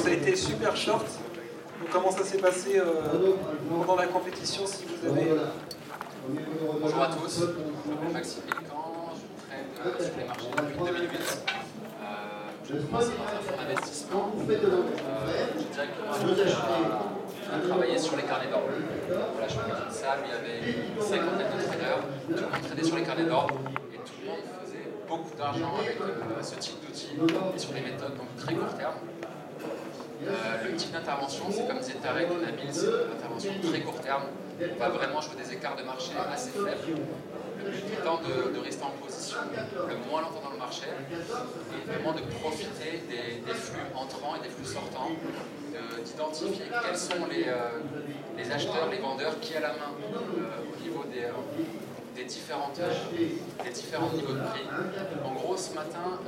ça a été super short. Donc, comment ça s'est passé pendant la compétition, si vous avez... Bonjour à tous, je m'appelle Maxime Pécan, je trade sur les marchés depuis 2008. J'ai commencé dans un fonds d'investissement. J'ai directement à travailler sur les carnets d'ordre. Voilà, je suis dans une salle où il y avait une cinquantaine de traders, tout le monde tradait sur les carnets d'ordre et tout le monde faisait beaucoup d'argent avec ce type d'outils et sur les méthodes donc très court terme. Le type d'intervention, c'est comme disait Tarek et Nabil, c'est une intervention très court terme. On va vraiment jouer des écarts de marché assez faibles. Le but étant de rester en position le moins longtemps dans le marché et vraiment de profiter des flux entrants et des flux sortants, d'identifier quels sont les acheteurs, les vendeurs qui a la main au niveau des différents niveaux de prix. En gros, ce matin,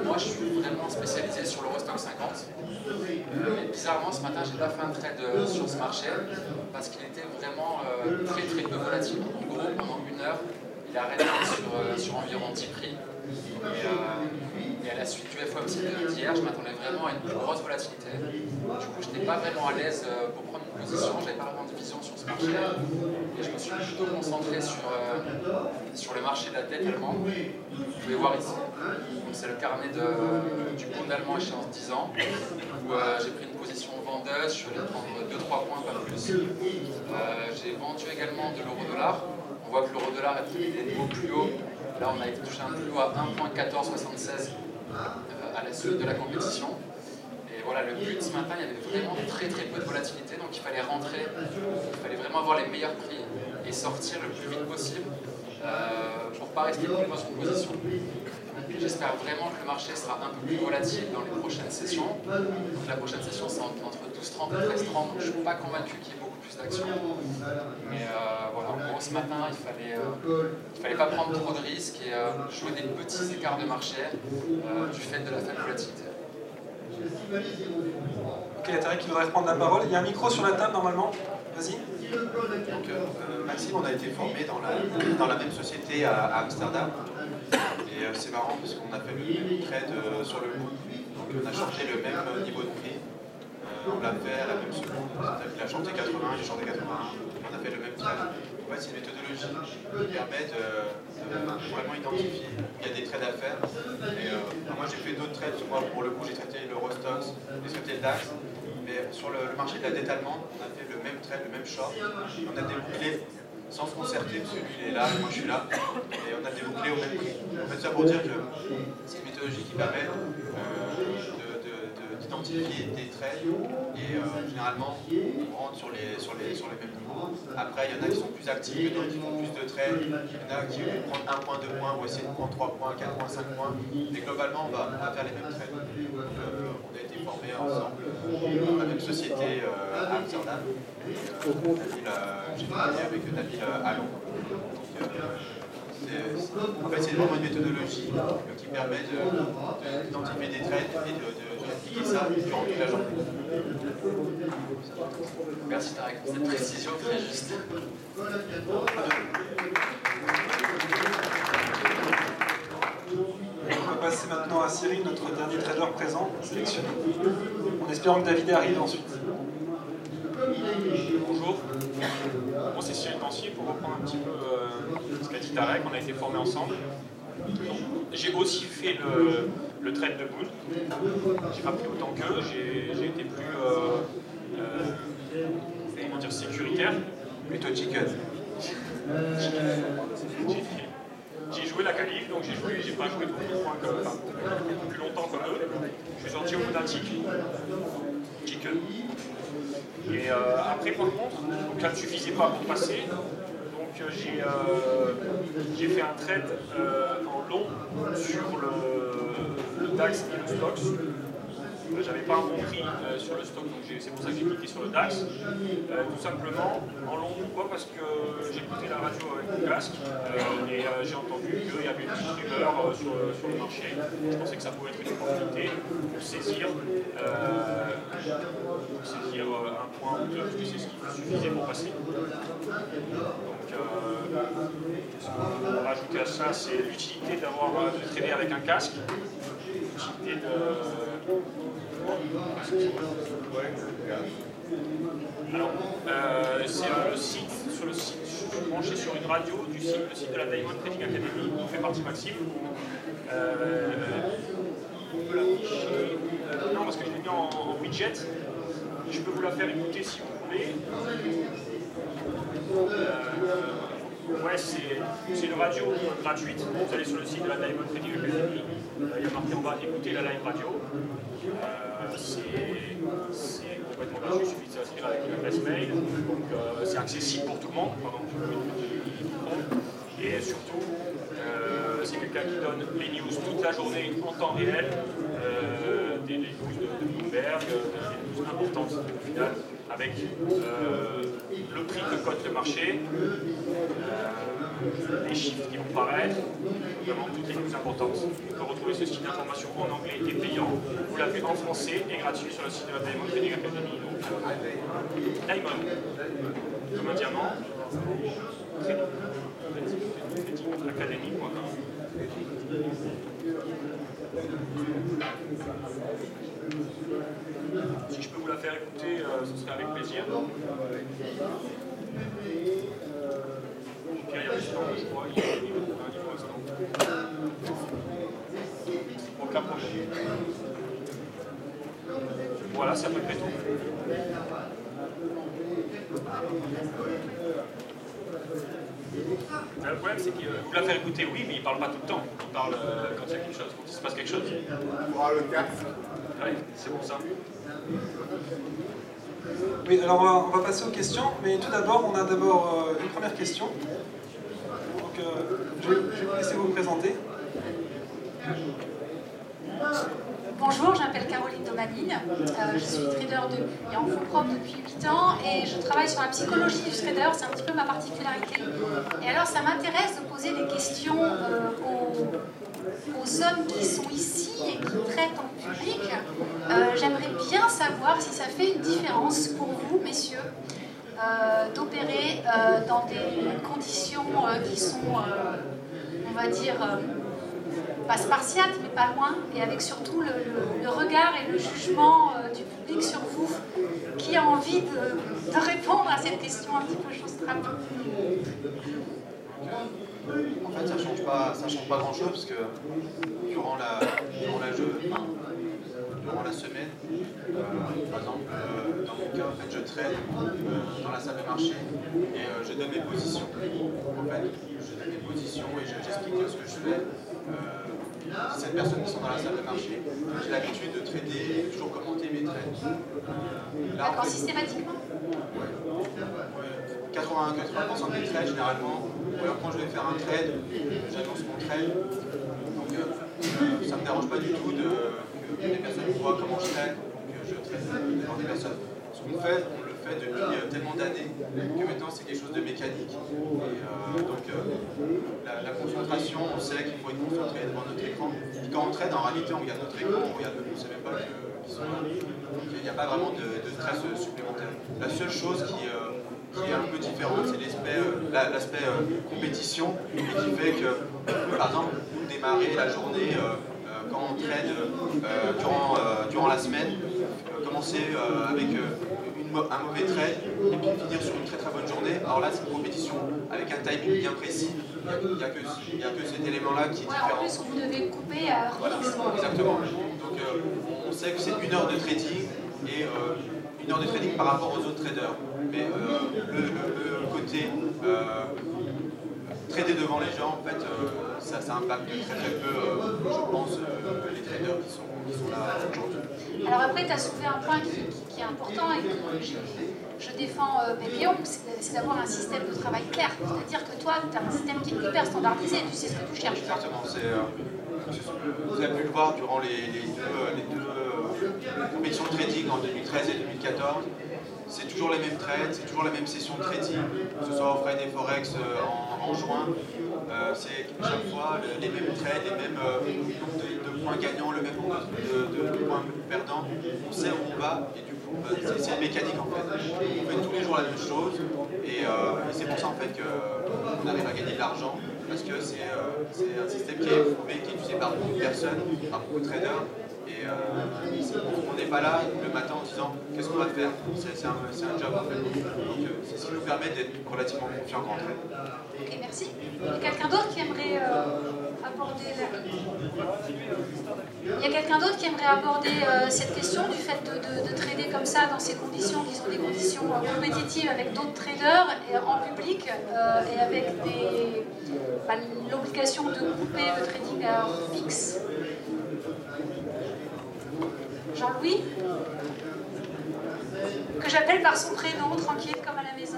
moi je suis vraiment spécialisé sur l'Eurostoxx 50. Mais bizarrement, ce matin, j'ai pas fait un trade sur ce marché parce qu'il était vraiment très peu volatile. En gros, pendant une heure, il a arrêté sur environ 10 prix. Et à la suite du FOMC d'hier, je m'attendais vraiment à une plus grosse volatilité. Du coup, je n'étais pas vraiment à l'aise pour prendre une position, je n'avais pas vraiment de vision sur ce marché. Et je me suis plutôt concentré sur le marché de la dette allemande. Vous pouvez voir ici. C'est le carnet du Bund allemand échéance 10 ans, où j'ai pris une position vendeuse, je suis allé prendre 2-3 points, pas plus. J'ai vendu également de l'euro-dollar. On voit que l'euro-dollar est des niveaux plus hauts. Là, on a été touché un plus haut à 1,1476 à la suite de la compétition. Et voilà, le but ce matin, il y avait vraiment très peu de volatilité, donc il fallait rentrer, il fallait vraiment avoir les meilleurs prix et sortir le plus vite possible pour ne pas rester plus dans une position. J'espère vraiment que le marché sera un peu plus volatile dans les prochaines sessions. Donc la prochaine session, c'est entre 12h30 et 13h30, donc je ne suis pas convaincu qu'il y ait beaucoup plus d'actions. Mais voilà, en gros, ce matin, il fallait pas prendre trop de risques et jouer des petits écarts de marché du fait de la faible volatilité. Ok, Tarek qui voudrait reprendre la parole. Il y a un micro sur la table normalement. Vas-y. Donc, Maxime, on a été formé dans la même société à Amsterdam. Et c'est marrant parce qu'on a fait le même trade sur le Bund. Donc on a changé le même niveau de prix. On l'a fait à la même seconde. Il a chanté 81, j'ai chanté 81. On a fait le même trade. En fait, c'est une méthodologie qui permet de vraiment identifier où il y a des trades à faire. Et moi, j'ai fait d'autres trades. Moi, pour le coup, j'ai traité l'Eurostoxx, j'ai traité le DAX. Mais sur le marché de la dette allemande, on a fait le même trade, le même short. On a débouclé sans se concerter, parce que lui il est là, moi je suis là, et on a débouclé au même prix. En fait, ça pour dire que c'est une méthodologie qui permet d'identifier des trades et généralement on rentre sur les mêmes niveaux. Après, il y en a qui sont plus actifs que d'autres, qui font plus de trades, il y en a qui vont prendre 1 point, 2 points, ou essayer de prendre 3 points, 4 points, 5 points, mais globalement on va faire les mêmes trades. On a été formés ensemble dans la même société à Amsterdam. J'ai travaillé avec Nabil à Londres. En fait, c'est vraiment une méthodologie qui permet d'identifier des trades et d'appliquer ça durant toute la journée. Merci Tarek pour cette précision très juste. On va passer maintenant à Cyril, notre dernier trader présent, sélectionné. En espérant que David arrive ensuite. Bonjour, moi c'est Cyril Pensier pour reprendre un petit peu ce qu'a dit Tarek, on a été formés ensemble. J'ai aussi fait le trade de Bund, j'ai pas pris autant qu'eux, j'ai été plus comment dire, sécuritaire. Plutôt chicken. J'ai joué la qualif, donc j'ai pas joué beaucoup plus longtemps comme eux. Je suis sorti au bout d'un tick. Chicken. Et après, par contre, donc ça ne suffisait pas pour passer. Donc j'ai fait un trade en long sur le DAX et le STOXX. J'avais pas un bon prix sur le stock, donc c'est pour ça que j'ai cliqué sur le DAX. Tout simplement, en long, pourquoi? Parce que j'ai écouté la radio avec mon casque et j'ai entendu qu'il y avait une petite rumeur sur le marché. Je pensais que ça pouvait être une opportunité pour saisir un point ou deux, parce que c'est ce qui suffisait pour passer. Donc, ce qu'on va rajouter à ça, c'est l'utilité de trader avec un casque, l'utilité parce Alors, c'est le site, je suis branché sur une radio du site, le site de la Diamond Trading Academy, dont fait partie Maxime. On peut l'afficher. Non, parce que je l'ai mis en widget. Je peux vous la faire écouter si vous voulez. Ouais, c'est une radio gratuite. Vous allez sur le site de la Diamond Trading Academy. Il y a marqué en bas écoutez la live radio. C'est complètement gratuit, il suffit de s'inscrire avec une adresse mail. Donc c'est accessible pour tout le monde. Et surtout, c'est quelqu'un qui donne les news toute la journée en temps réel, des news de Bloomberg, des news importantes au final, avec le prix que cote le marché, les chiffres qui vont paraître, vraiment toutes les news importantes. Vous pouvez retrouver ce site d'information en anglais et payant. Vous l'avez en français et gratuit sur le site de la Diamond Trading Academy. Donc, Diamond, comme un diamant, académie.com. Si je peux vous la faire écouter, ce serait avec plaisir. Pierre, il y a le stand, je crois, il y a un niveau instant. Aucun problème. Voilà, c'est à peu près tout. Le problème, c'est que vous la faire écouter, oui, mais il ne parle pas tout le temps. Il parle quand il y a quelque chose, quand il se passe quelque chose. Oui, c'est pour ça. Oui, alors on va passer aux questions, mais tout d'abord, on a d'abord une première question. Donc, je vais vous laisser vous présenter. Bonjour, je m'appelle Caroline Domanine, je suis trader en fonds propres depuis 8 ans et je travaille sur la psychologie du trader, c'est un petit peu ma particularité. Et alors ça m'intéresse de poser des questions aux hommes qui sont ici et qui traitent en public. J'aimerais bien savoir si ça fait une différence pour vous, messieurs, d'opérer dans des conditions qui sont, on va dire, pas spartiate, mais pas loin, et avec surtout le regard et le jugement du public sur vous, qui a envie de répondre à cette question un petit peu chausse-trappe. En fait, ça change pas grand-chose, parce que durant la semaine, par exemple, dans mon cas, en fait, je trade dans la salle de marché et je donne mes positions. En fait, je donne mes positions et j'explique ce que je fais. 17 personnes qui sont dans la salle de marché, j'ai l'habitude de trader et toujours commenter mes trades. D'accord, systématiquement? Ouais. 80% de mes trades, généralement, ou alors quand je vais faire un trade, j'annonce mon trade. Donc ça ne me dérange pas du tout que les personnes voient comment je trade, donc je trade devant des personnes. Ce qu'on fait, on le fait depuis tellement d'années que maintenant c'est quelque chose de mécanique. Et donc la concentration, on sait qu'il faut être concentré devant notre écran. Et quand on trade, en réalité, on regarde notre écran, on ne sait même pas qu'ils sont là. Donc il n'y a pas vraiment de stress supplémentaire. La seule chose qui est un peu différente, c'est l'aspect compétition, et qui fait que, par exemple, vous démarrez la journée quand on trade durant la semaine, commencer avec un mauvais trade et puis finir sur une très très bonne journée. Alors là, c'est une compétition avec un timing bien précis. Il n'y a que cet élément-là qui est différent. En plus, vous devez couper à voilà, exactement. Donc on sait que c'est 1 heure de trading et 1 heure de trading par rapport aux autres traders. Mais le côté trader devant les gens, en fait, ça impacte très très peu, je pense, les traders qui sont là aujourd'hui. Alors après, tu as soulevé un point qui est important et que je défends PPO, c'est d'avoir un système de travail clair. C'est-à-dire que toi, tu as un système qui est hyper standardisé, tu sais ce que tu cherches. Exactement. Vous avez pu le voir durant les deux compétitions de trading en 2013 et 2014. C'est toujours les mêmes trades, c'est toujours la même session de trading, que ce soit au Friday Forex en juin. C'est chaque fois les mêmes trades, les mêmes nombres de points gagnants, le même nombre de points perdants. On sait où on va et du coup, c'est une mécanique en fait. On fait tous les jours la même chose et c'est pour ça en fait qu'on arrive à gagner de l'argent parce que c'est un système qui est éprouvé, qui est utilisé par beaucoup de personnes, par beaucoup de traders. Et on n'est pas là le matin en disant qu'est-ce qu'on va faire. C'est un job en fait. Donc c'est ce qui nous permet d'être relativement confiants en rentrée. Ok, merci. Il y a quelqu'un d'autre qui aimerait aborder Il y a quelqu'un d'autre qui aimerait aborder cette question du fait de trader comme ça dans ces conditions, qui sont des conditions compétitives avec d'autres traders et en public et avec l'obligation de couper le trading à heure fixe. Jean-Louis, que j'appelle par son prénom, tranquille comme à la maison.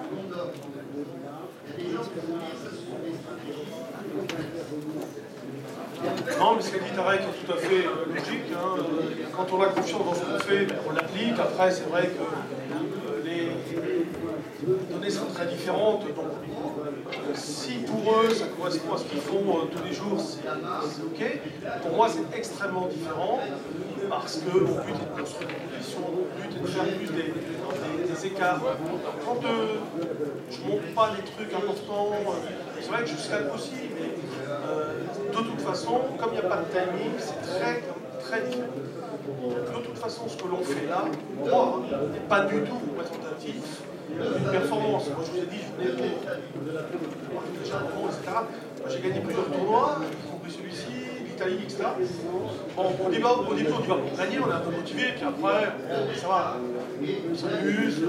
Non, mais ce qu'a dit Tarek est tout à fait logique. Hein. Quand on a confiance dans ce qu'on fait, on l'applique. Après, c'est vrai que les données sont très différentes. Donc, si pour eux, ça correspond à ce qu'ils font tous les jours, c'est OK. Pour moi, c'est extrêmement différent parce que mon but est de construire des conditions, mon but est de faire plus des écarts. Quand je ne montre pas des trucs importants, c'est vrai que je scalpe aussi, mais de toute façon, comme il n'y a pas de timing, c'est très différent. De toute façon, ce que l'on fait là, pour moi, n'est pas du tout représentatif d'une performance. Moi, je vous ai dit, je venais pour Japon, etc. J'ai gagné plusieurs tournois, y compris celui-ci, l'Italie, etc. Bon, au début, on dit pour gagner, on est un peu motivé, puis après, ça va, on s'amuse.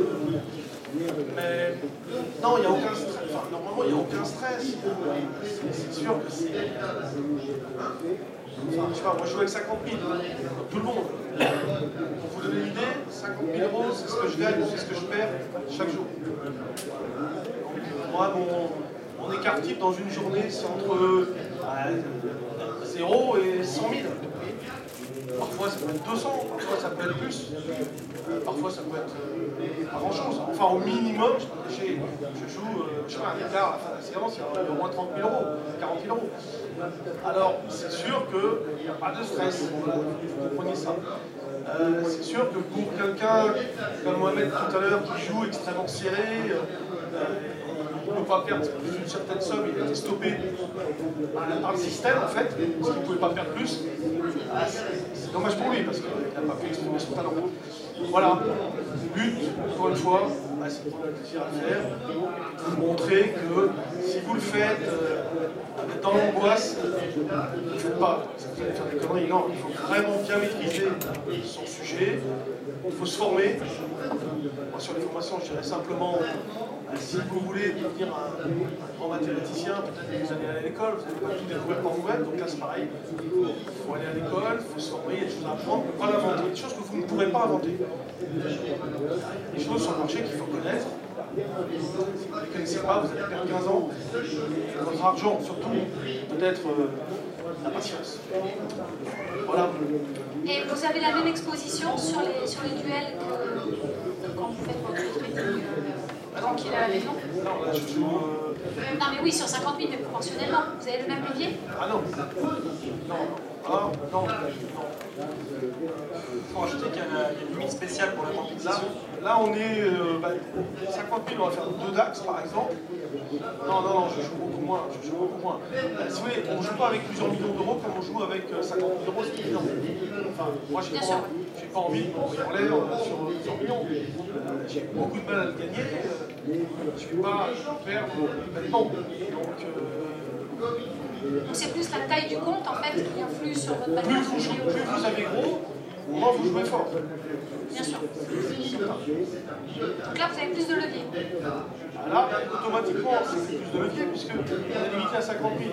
Mais non, il n'y a aucun stress. Enfin, normalement, il n'y a aucun stress. C'est sûr que c'est. Enfin, je sais pas, moi je joue avec 50 000, comme tout le monde. Pour vous donner une idée, 50 000 €, c'est ce que je gagne, c'est ce que je perds chaque jour. Donc, moi, mon écart type dans une journée, c'est entre 0 et 100 000. Parfois ça peut être 200, parfois ça peut être plus, parfois ça peut être pas grand chose. Enfin au minimum, je joue, je sais pas, un écart, évidemment c'est au moins 30 000 €, 40 000 €. Alors c'est sûr qu'il n'y a pas de stress, vous comprenez ça. C'est sûr que pour quelqu'un comme Mohamed tout à l'heure qui joue extrêmement serré, il ne peut pas perdre une certaine somme, il a été stoppé par le système en fait, parce qu'il ne pouvait pas perdre plus. C'est dommage pour lui parce qu'il n'a pas pu exprimer son talent. Voilà, le but, encore une fois, c'est de prendre le plaisir à le faire, de vous montrer que si vous le faites dans l'angoisse, ne le faites pas, vous allez faire des conneries. Non, il faut vraiment bien maîtriser son sujet, il faut se former. Moi, sur les formations, je dirais simplement, si vous voulez devenir un grand mathématicien, peut-être que vous allez aller à l'école, vous n'allez pas tout découvrir par vous-même, donc là c'est pareil. Il faut aller à l'école, il faut se former, il y a des choses à apprendre, on ne peut pas l'inventer, des choses que vous ne pourrez pas inventer. Il y a des choses sur le marché qu'il faut connaître. Si vous ne les connaissez pas, vous allez perdre 15 ans. Votre argent, surtout, peut-être la patience. Voilà. Et vous avez la même exposition sur les duels que quand vous faites votre trading tranquille à la maison? Non, là je joue. Non, mais oui, sur 50 000, mais proportionnellement. Vous avez le même levier? Ah non. Non. Ah, non. Il faut rajouter qu'il y a une limite spéciale pour la compétition. Là on est 50 000, on va faire 2 DAX par exemple. Non, je joue beaucoup moins. Si vous voulez, on ne joue pas avec plusieurs millions d'euros comme on joue avec 50 000 €, c'est évident. Enfin, moi j'ai pas envie de m'envoyer en l'air sur plusieurs millions. J'ai beaucoup de mal à le gagner. Je ne vais pas perdre bêtement. Donc, c'est plus la taille du compte en fait qui influe sur votre manière de jouer. Plus vous avez gros, moins vous jouez fort. Bien sûr. Donc là, vous avez plus de levier. Là, automatiquement, c'est plus de levier puisque on est limité à 50 000.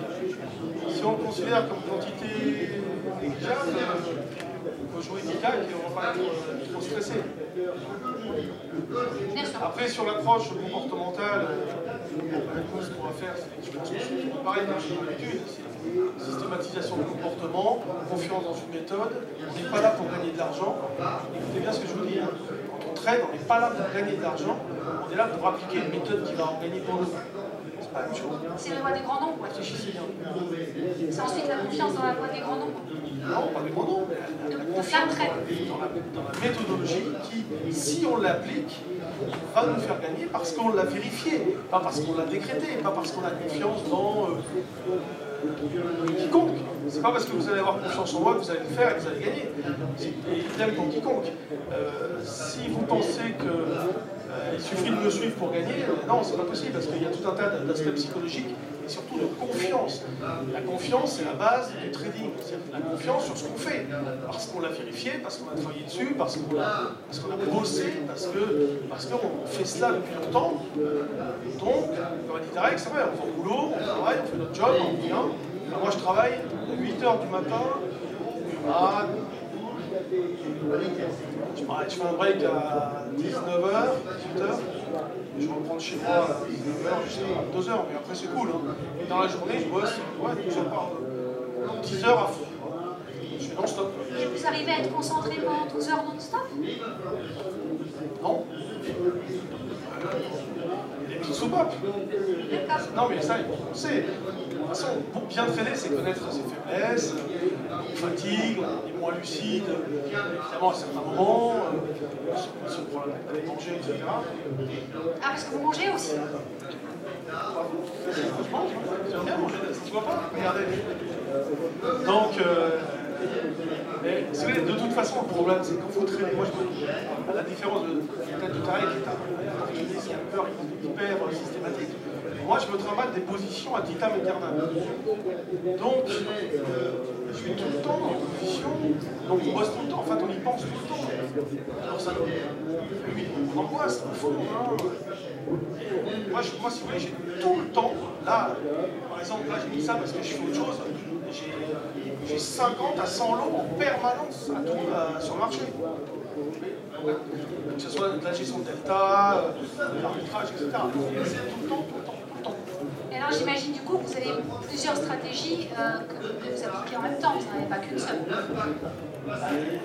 Si on le considère comme quantité négligeable, il faut jouer 10 CAC et on va pas être trop stressé. Après, sur l'approche comportementale, ce qu'on va faire, c'est pareil dans l'étude, c'est systématisation du comportement, confiance dans une méthode. On n'est pas là pour gagner de l'argent. Écoutez bien ce que je vous dis. Hein. Quand on trade, on n'est pas là pour gagner de l'argent. On est là pour appliquer une méthode qui va en gagner pour nous. C'est pas la même chose. C'est la loi des grands nombres. Réfléchissez bien. C'est ensuite la confiance dans la loi des grands nombres. Non, pas des grands nombres, mais la confiance dans la méthodologie qui, si on l'applique, va nous faire gagner parce qu'on l'a vérifié, pas parce qu'on l'a décrété, pas parce qu'on a confiance dans quiconque. C'est pas parce que vous allez avoir confiance en moi que vous allez le faire et que vous allez gagner. C'est idem pour quiconque. Si vous pensez qu'il suffit de me suivre pour gagner, non, c'est pas possible parce qu'il y a tout un tas d'aspects psychologiques et surtout de confiance. La confiance, c'est la base du trading. C'est la confiance sur ce qu'on fait. Parce qu'on l'a vérifié, parce qu'on a travaillé dessus, parce qu'on a bossé, parce qu'on fait cela depuis longtemps. Donc, comme a dit Tarek, c'est vrai, on fait le boulot, on travaille, on fait notre job, on vient. Moi, je travaille de 8h du matin à... Je fais un break à 19h, 18h. Je vais reprendre chez moi à 19h jusqu'à 2h, mais après c'est cool. Hein. Et dans la journée, je bosse 12 heures par 10 heures à fond. Je fais non-stop. Et vous arrivez à être concentré pendant 12 heures non-stop? Non. Des petites soupapes. D'accord. Non, mais ça, on sait. De toute façon, bien trader, c'est connaître ses faiblesses, on fatigue, on est moins lucide, évidemment à certains moments, si on prend la peine de manger, etc. Ah, parce que vous mangez aussi? Je mange, j'aime bien manger, ça se voit pas, regardez. Donc, mais, si vous voulez, de toute façon, le problème, c'est quand vous traînez, moi, à la différence de peut-être de Tarek, qui est un scalper hyper systématique, moi, je me trimballe des positions à vitam aeternam. Donc, je suis tout le temps dans une position, donc on bosse tout le temps, en fait, on y pense tout le temps. Alors, ça on angoisse, au fond, hein. Moi, si vous voulez, j'ai tout le temps, là, par exemple, là, j'ai mis ça parce que je fais autre chose, j'ai 50 à 100 lots en permanence sur le marché. Que ce soit de la gestion de delta, de l'arbitrage, etc. C'est tout le temps. Et alors j'imagine du coup que vous avez plusieurs stratégies que vous appliquez en même temps, vous n'en avez pas qu'une seule.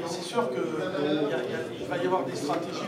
C'est sûr qu'il va y avoir des stratégies